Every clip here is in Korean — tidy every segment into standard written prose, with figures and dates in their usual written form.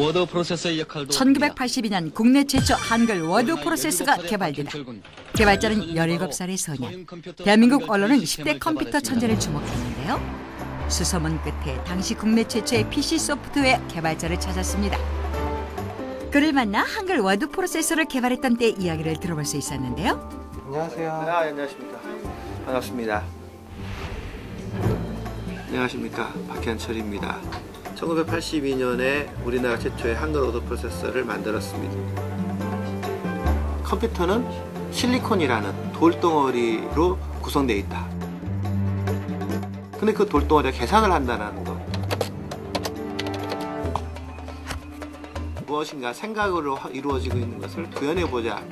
워드 프로세서의 역할도 1982년 국내 최초 한글 워드 프로세서가 개발되다 개발자는 17살의 소년. 대한민국 언론은 10대 컴퓨터 천재를 주목했는데요. 수소문 끝에 당시 국내 최초의 PC 소프트웨어 개발자를 찾았습니다. 그를 만나 한글 워드 프로세서를 개발했던 때 이야기를 들어볼 수 있었는데요. 안녕하세요. 안녕하십니까. 반갑습니다. 안녕하십니까. 박현철입니다. 1982년에 우리나라 최초의 한글 워드 프로세서를 만들었습니다. 컴퓨터는 실리콘이라는 돌덩어리로 구성되어 있다. 근데 그 돌덩어리가 계산을 한다는 것. 무엇인가 생각으로 이루어지고 있는 것을 구현해보자.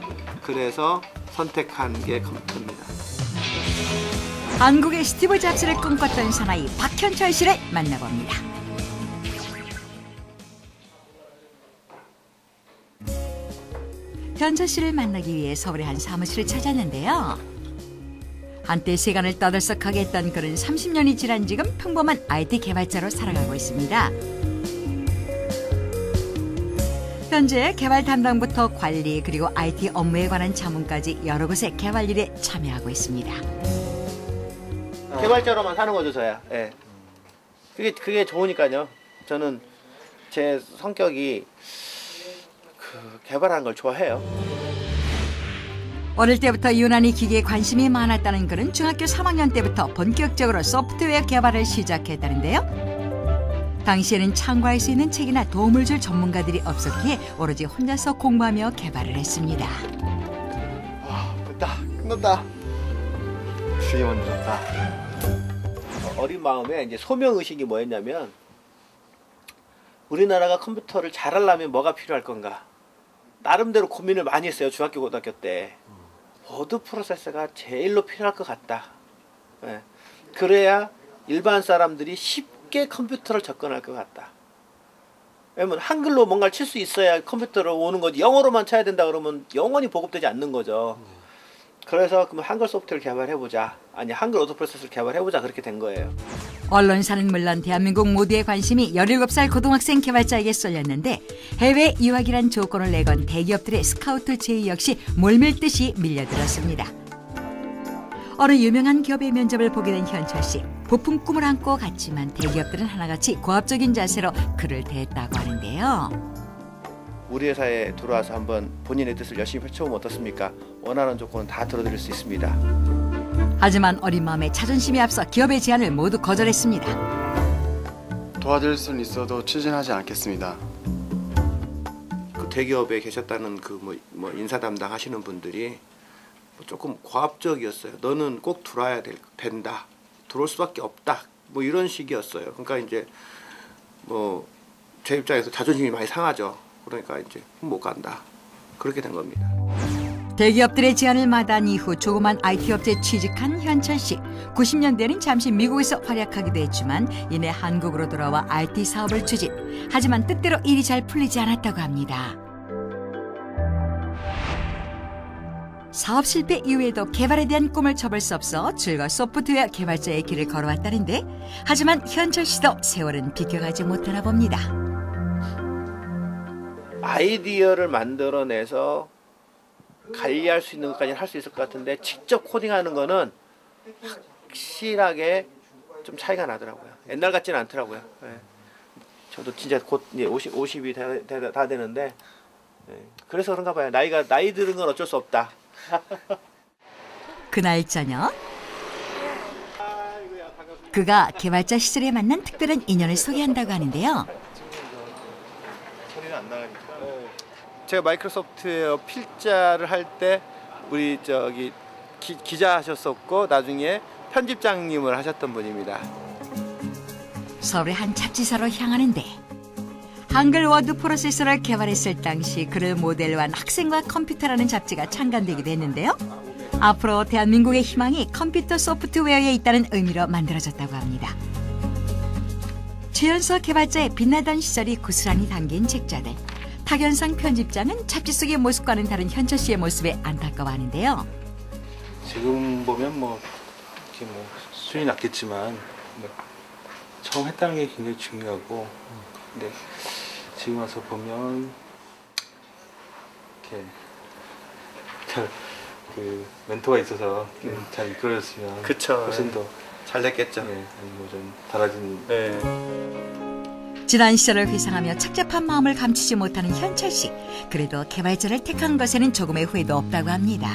그래서 선택한 게 컴퓨터입니다. 한국의 스티브 잡스를 꿈꿨던 사나이 박현철 씨를 만나봅니다. 현철 씨를 만나기 위해 서울의 한 사무실을 찾았는데요. 한때 세간을 떠들썩하게 했던 그는 30년이 지난 지금 평범한 IT 개발자로 살아가고 있습니다. 현재 개발 담당부터 관리 그리고 IT 업무에 관한 자문까지 여러 곳의 개발 일에 참여하고 있습니다. 개발자로만 사는 거죠, 저야. 예. 그게 좋으니까요. 저는 제 성격이 개발하는 걸 좋아해요. 어릴 때부터 유난히 기계에 관심이 많았다는 그는 중학교 3학년 때부터 본격적으로 소프트웨어 개발을 시작했다는데요. 당시에는 참고할 수 있는 책이나 도움을 줄 전문가들이 없었기에 오로지 혼자서 공부하며 개발을 했습니다. 와, 됐다. 끝났다. 드디어 만들었다. 어린 마음에 이제 소명의식이 뭐였냐면 우리나라가 컴퓨터를 잘하려면 뭐가 필요할 건가. 나름대로 고민을 많이 했어요. 중학교 고등학교 때. 워드 프로세서가 제일로 필요할 것 같다. 예. 그래야 일반 사람들이 쉽게 컴퓨터를 접근할 것 같다. 왜냐면 한글로 뭔가를 칠 수 있어야 컴퓨터로 오는 거지. 영어로만 쳐야 된다 그러면 영원히 보급되지 않는 거죠. 그래서 그럼 한글 소프트웨어를 개발해보자. 아니 한글 워드 프로세서를 개발해보자. 그렇게 된 거예요. 언론사는 물론 대한민국 모두의 관심이 17살 고등학생 개발자에게 쏠렸는데 해외 유학이란 조건을 내건 대기업들의 스카우트 제의 역시 몰밀듯이 밀려들었습니다. 어느 유명한 기업의 면접을 보게 된 현철 씨. 부푼 꿈을 안고 갔지만 대기업들은 하나같이 고압적인 자세로 그를 대했다고 하는데요. 우리 회사에 들어와서 한번 본인의 뜻을 열심히 펼쳐보면 어떻습니까? 원하는 조건은 다 들어드릴 수 있습니다. 하지만 어린 마음에 자존심이 앞서 기업의 제안을 모두 거절했습니다. 도와드릴 수는 있어도 추진하지 않겠습니다. 그 대기업에 계셨다는 그 뭐 인사 담당 하시는 분들이 조금 과합적이었어요. 너는 꼭 들어와야 된다. 들어올 수밖에 없다. 뭐 이런 식이었어요. 그러니까 이제 뭐 제 입장에서 자존심이 많이 상하죠. 그러니까 이제 못 간다. 그렇게 된 겁니다. 대기업들의 제안을 마다한 이후 조그만 IT 업체에 취직한 현철 씨. 90년대에는 잠시 미국에서 활약하기도 했지만 이내 한국으로 돌아와 IT 사업을 추진. 하지만 뜻대로 일이 잘 풀리지 않았다고 합니다. 사업 실패 이후에도 개발에 대한 꿈을 접을 수 없어 줄과 소프트웨어 개발자의 길을 걸어왔다는데 하지만 현철 씨도 세월은 비켜가지 못하나 봅니다. 아이디어를 만들어내서 관리할 수 있는 것까지는 할 수 있을 것 같은데 직접 코딩하는 거는 확실하게 좀 차이가 나더라고요. 옛날 같지는 않더라고요. 네. 저도 진짜 곧 이제 50이 다 되는데 네. 그래서 그런가 봐요. 나이 들은 건 어쩔 수 없다. 그날 저녁 그가 개발자 시절에 만난 특별한 인연을 소개한다고 하는데요. 소리는 안 나가니까. 제가 마이크로소프트웨어 필자를 할 때 우리 저기 기자 하셨었고 나중에 편집장님을 하셨던 분입니다. 서울의 한 잡지사로 향하는데 한글 워드 프로세서를 개발했을 당시 그를 모델로 한 학생과 컴퓨터라는 잡지가 창간되기도 했는데요. 앞으로 대한민국의 희망이 컴퓨터 소프트웨어에 있다는 의미로 만들어졌다고 합니다. 최연소 개발자의 빛나던 시절이 고스란히 담긴 책자들. 박연상 편집장은 잡지 속의 모습과는 다른 현철 씨의 모습에 안타까워하는데요. 지금 보면 이렇게 수준이 낮겠지만 처음 했다는 게 굉장히 중요하고 근데 지금 와서 보면 이렇게 그 멘토가 있어서 잘 이끌어졌으면 그쵸. 훨씬 더 잘 됐겠죠. 좀 달라진. 지난 시절을 회상하며 착잡한 마음을 감추지 못하는 현철 씨. 그래도 개발자를 택한 것에는 조금의 후회도 없다고 합니다.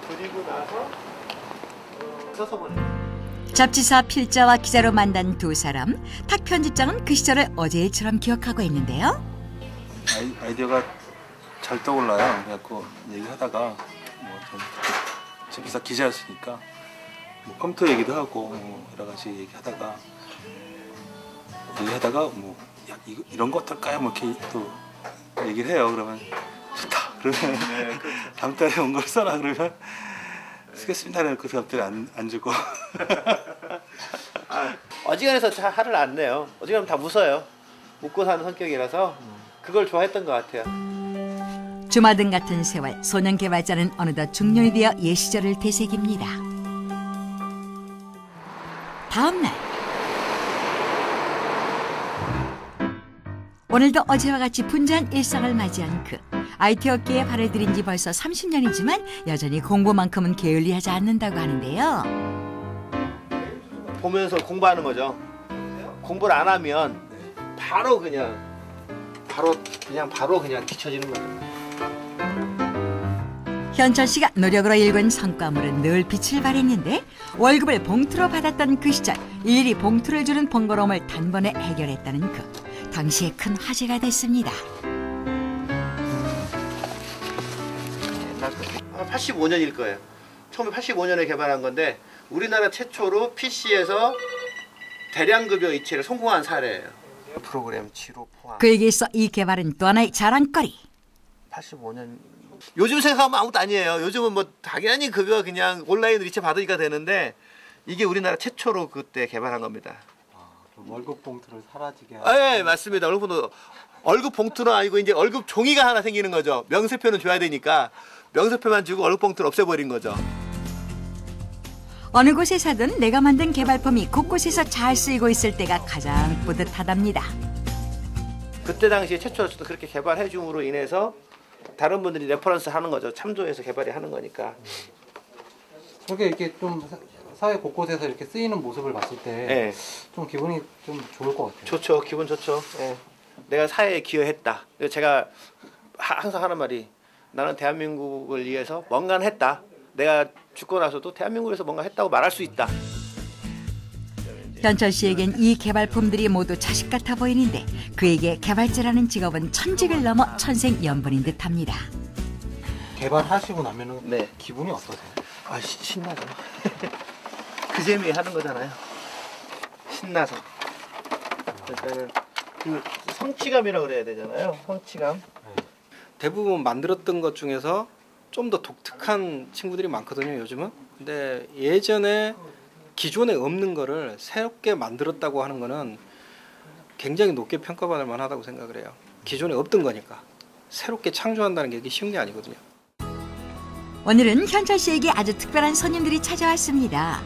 그리고 나서 써서 보내. 잡지사 필자와 기자로 만난 두 사람. 탁 편집장은 그 시절을 어제 일처럼 기억하고 있는데요. 아이디어가 잘 떠올라요. 그래갖고 얘기하다가 저 기사 기자였으니까 뭐 컴퓨터 얘기도 하고 여러 가지 얘기하다가 야, 이런 거 어떨까요? 뭐 이렇게 또 얘기를 해요. 그러면 좋다. 그러면 다음 달에 온 걸 써라. 그러면 쓰겠습니다. 그래서 다음 달에 안 주고. 어지간해서 잘 화를 안 내요. 어지간하면 다 웃어요. 웃고 사는 성격이라서 그걸 좋아했던 것 같아요. 주마등 같은 세월, 소년 개발자는 어느덧 중년이 되어 옛 시절을 되새깁니다. 다음 날 오늘도 어제와 같이 분주한 일상을 맞이한 그 IT 업계에 발을 들인 지 벌써 30년이지만 여전히 공부만큼은 게을리하지 않는다고 하는데요. 보면서 공부하는 거죠. 공부를 안 하면 바로 그냥 뒤처지는 거죠. 현철 씨가 노력으로 일군 성과물은 늘 빛을 발했는데 월급을 봉투로 받았던 그 시절 일일이 봉투를 주는 번거로움을 단번에 해결했다는 그 당시에 큰 화제가 됐습니다. 85년일 거예요. 처음에 85년에 개발한 건데 우리나라 최초로 PC에서 대량급여 이체를 성공한 사례예요. 프로그램 치료 포함. 그에게 있어 이 개발은 또 하나의 자랑거리. 85년. 요즘 생각하면 아무것도 아니에요. 요즘은 뭐 당연히 그거 그냥 온라인으로 이체 받으니까 되는데 이게 우리나라 최초로 그때 개발한 겁니다. 월급 봉투를 사라지게. 네, 맞습니다. 월급 봉투는 아니고 이제 월급 종이가 하나 생기는 거죠. 명세표는 줘야 되니까 명세표만 주고 월급 봉투를 없애버린 거죠. 어느 곳에 사든 내가 만든 개발품이 곳곳에서 잘 쓰이고 있을 때가 가장 뿌듯하답니다. 그때 당시에 최초로 그렇게 개발해 줌으로 인해서 다른 분들이 레퍼런스 하는 거죠. 참조해서 개발이 하는 거니까. 그렇게 이렇게 좀 사회 곳곳에서 이렇게 쓰이는 모습을 봤을 때 좀 기분이 좀 좋을 것 같아요. 좋죠. 기분 좋죠. 예. 내가 사회에 기여했다. 제가 항상 하는 말이 나는 대한민국을 위해서 뭔가는 했다. 내가 죽고 나서도 대한민국에서 뭔가 했다고 말할 수 있다. 현철 씨에겐 이 개발품들이 모두 자식 같아 보이는데 그에게 개발자라는 직업은 천직을 넘어 천생연분인 듯합니다. 개발하시고 나면은 네. 기분이 어떠세요? 아 신나죠. 그 재미에 하는 거잖아요. 신나서. 일단은 그 성취감이라고 그래야 되잖아요. 성취감. 대부분 만들었던 것 중에서 좀 더 독특한 친구들이 많거든요, 요즘은. 근데 예전에 기존에 없는 거를 새롭게 만들었다고 하는 거는 굉장히 높게 평가받을 만하다고 생각을 해요. 기존에 없던 거니까. 새롭게 창조한다는 게 그게 쉬운 게 아니거든요. 오늘은 현철 씨에게 아주 특별한 손님들이 찾아왔습니다.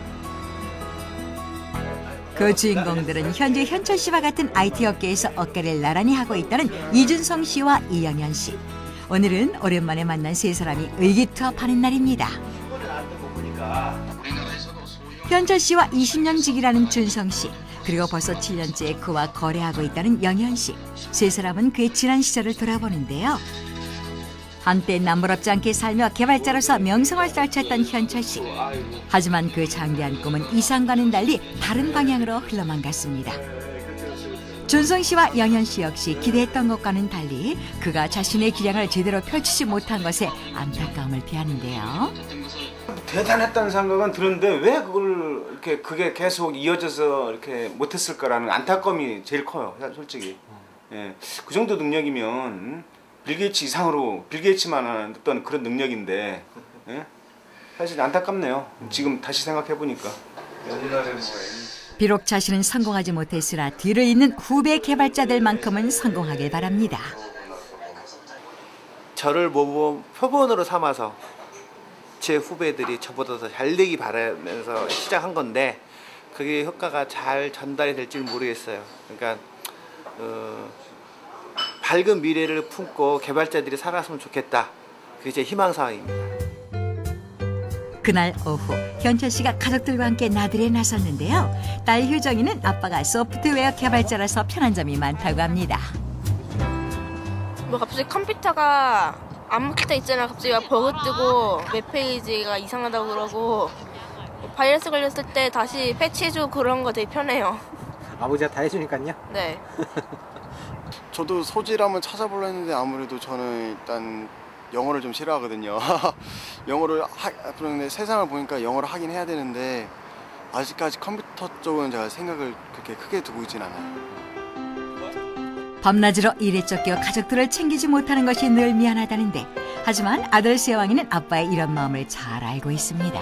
그 주인공들은 현재 현철 씨와 같은 IT 업계에서 어깨를 나란히 하고 있다는 이준성 씨와 이영현 씨. 오늘은 오랜만에 만난 세 사람이 의기투합하는 날입니다. 현철 씨와 20년 지기라는 준성 씨, 그리고 벌써 7년째 그와 거래하고 있다는 영현 씨. 세 사람은 그의 지난 시절을 돌아보는데요. 한때 남부럽지 않게 살며 개발자로서 명성을 떨쳤던 현철 씨. 하지만 그 장대한 꿈은 이상과는 달리 다른 방향으로 흘러만 갔습니다. 준성 씨와 영현 씨 역시 기대했던 것과는 달리 그가 자신의 기량을 제대로 펼치지 못한 것에 안타까움을 표하는데요. 대단했다는 생각은 드는데 왜 그게 계속 이어져서 이렇게 못했을까라는 안타까움이 제일 커요, 솔직히. 예, 그 정도 능력이면 빌 게이츠 이상으로 빌 게이츠만한 어떤 그런 능력인데, 예? 사실 안타깝네요. 지금 다시 생각해 보니까. 비록 자신은 성공하지 못했으나 뒤를 잇는 후배 개발자들만큼은 성공하길 바랍니다. 저를 모범 표본으로 삼아서 제 후배들이 저보다 더 잘 되기 바라면서 시작한 건데 그게 효과가 잘 전달이 될지는 모르겠어요. 그러니까 밝은 미래를 품고 개발자들이 살았으면 좋겠다. 그게 제 희망사항입니다. 그날 오후 현철 씨가 가족들과 함께 나들이에 나섰는데요. 딸 효정이는 아빠가 소프트웨어 개발자라서 편한 점이 많다고 합니다. 뭐 갑자기 컴퓨터가 아무 때 있잖아. 갑자기 막 버그 뜨고 웹페이지가 이상하다고 그러고 바이러스 걸렸을 때 다시 패치해주고 그런 거 되게 편해요. 아버지가 다 해주니까요. 네. 저도 소지를 한번 찾아보려 했는데 아무래도 저는 일단 영어를 좀 싫어하거든요. 그런데 세상을 보니까 영어를 하긴 해야 되는데 아직까지 컴퓨터 쪽은 제가 생각을 그렇게 크게 두고 있진 않아요. 밤낮으로 일에 쫓겨 가족들을 챙기지 못하는 것이 늘 미안하다는데 하지만 아들 세왕이는 아빠의 이런 마음을 잘 알고 있습니다.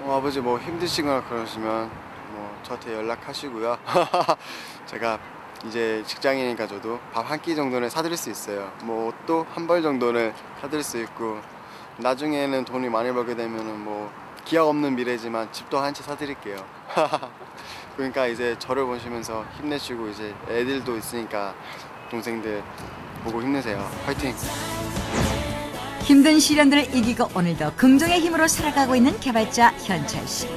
아버지 뭐 힘드시거나 그러시면 뭐 저한테 연락하시고요. 제가 이제 직장이니까 저도 밥 한 끼 정도는 사드릴 수 있어요. 뭐 옷도 한 벌 정도는 사드릴 수 있고 나중에는 돈이 많이 벌게 되면은 뭐 기약 없는 미래지만 집도 한 채 사드릴게요. 그러니까 이제 저를 보시면서 힘내시고 이제 애들도 있으니까 동생들 보고 힘내세요. 화이팅! 힘든 시련들을 이기고 오늘도 긍정의 힘으로 살아가고 있는 개발자 현철 씨.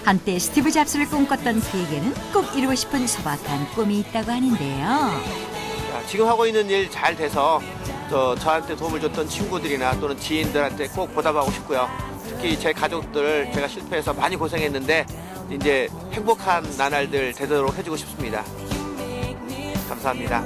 한때 스티브 잡스를 꿈꿨던 그에게는 꼭 이루고 싶은 소박한 꿈이 있다고 하는데요. 지금 하고 있는 일 잘 돼서 저한테 도움을 줬던 친구들이나 또는 지인들한테 꼭 보답하고 싶고요. 특히 제 가족들 제가 실패해서 많이 고생했는데 이제 행복한 나날들 되도록 해주고 싶습니다. 감사합니다.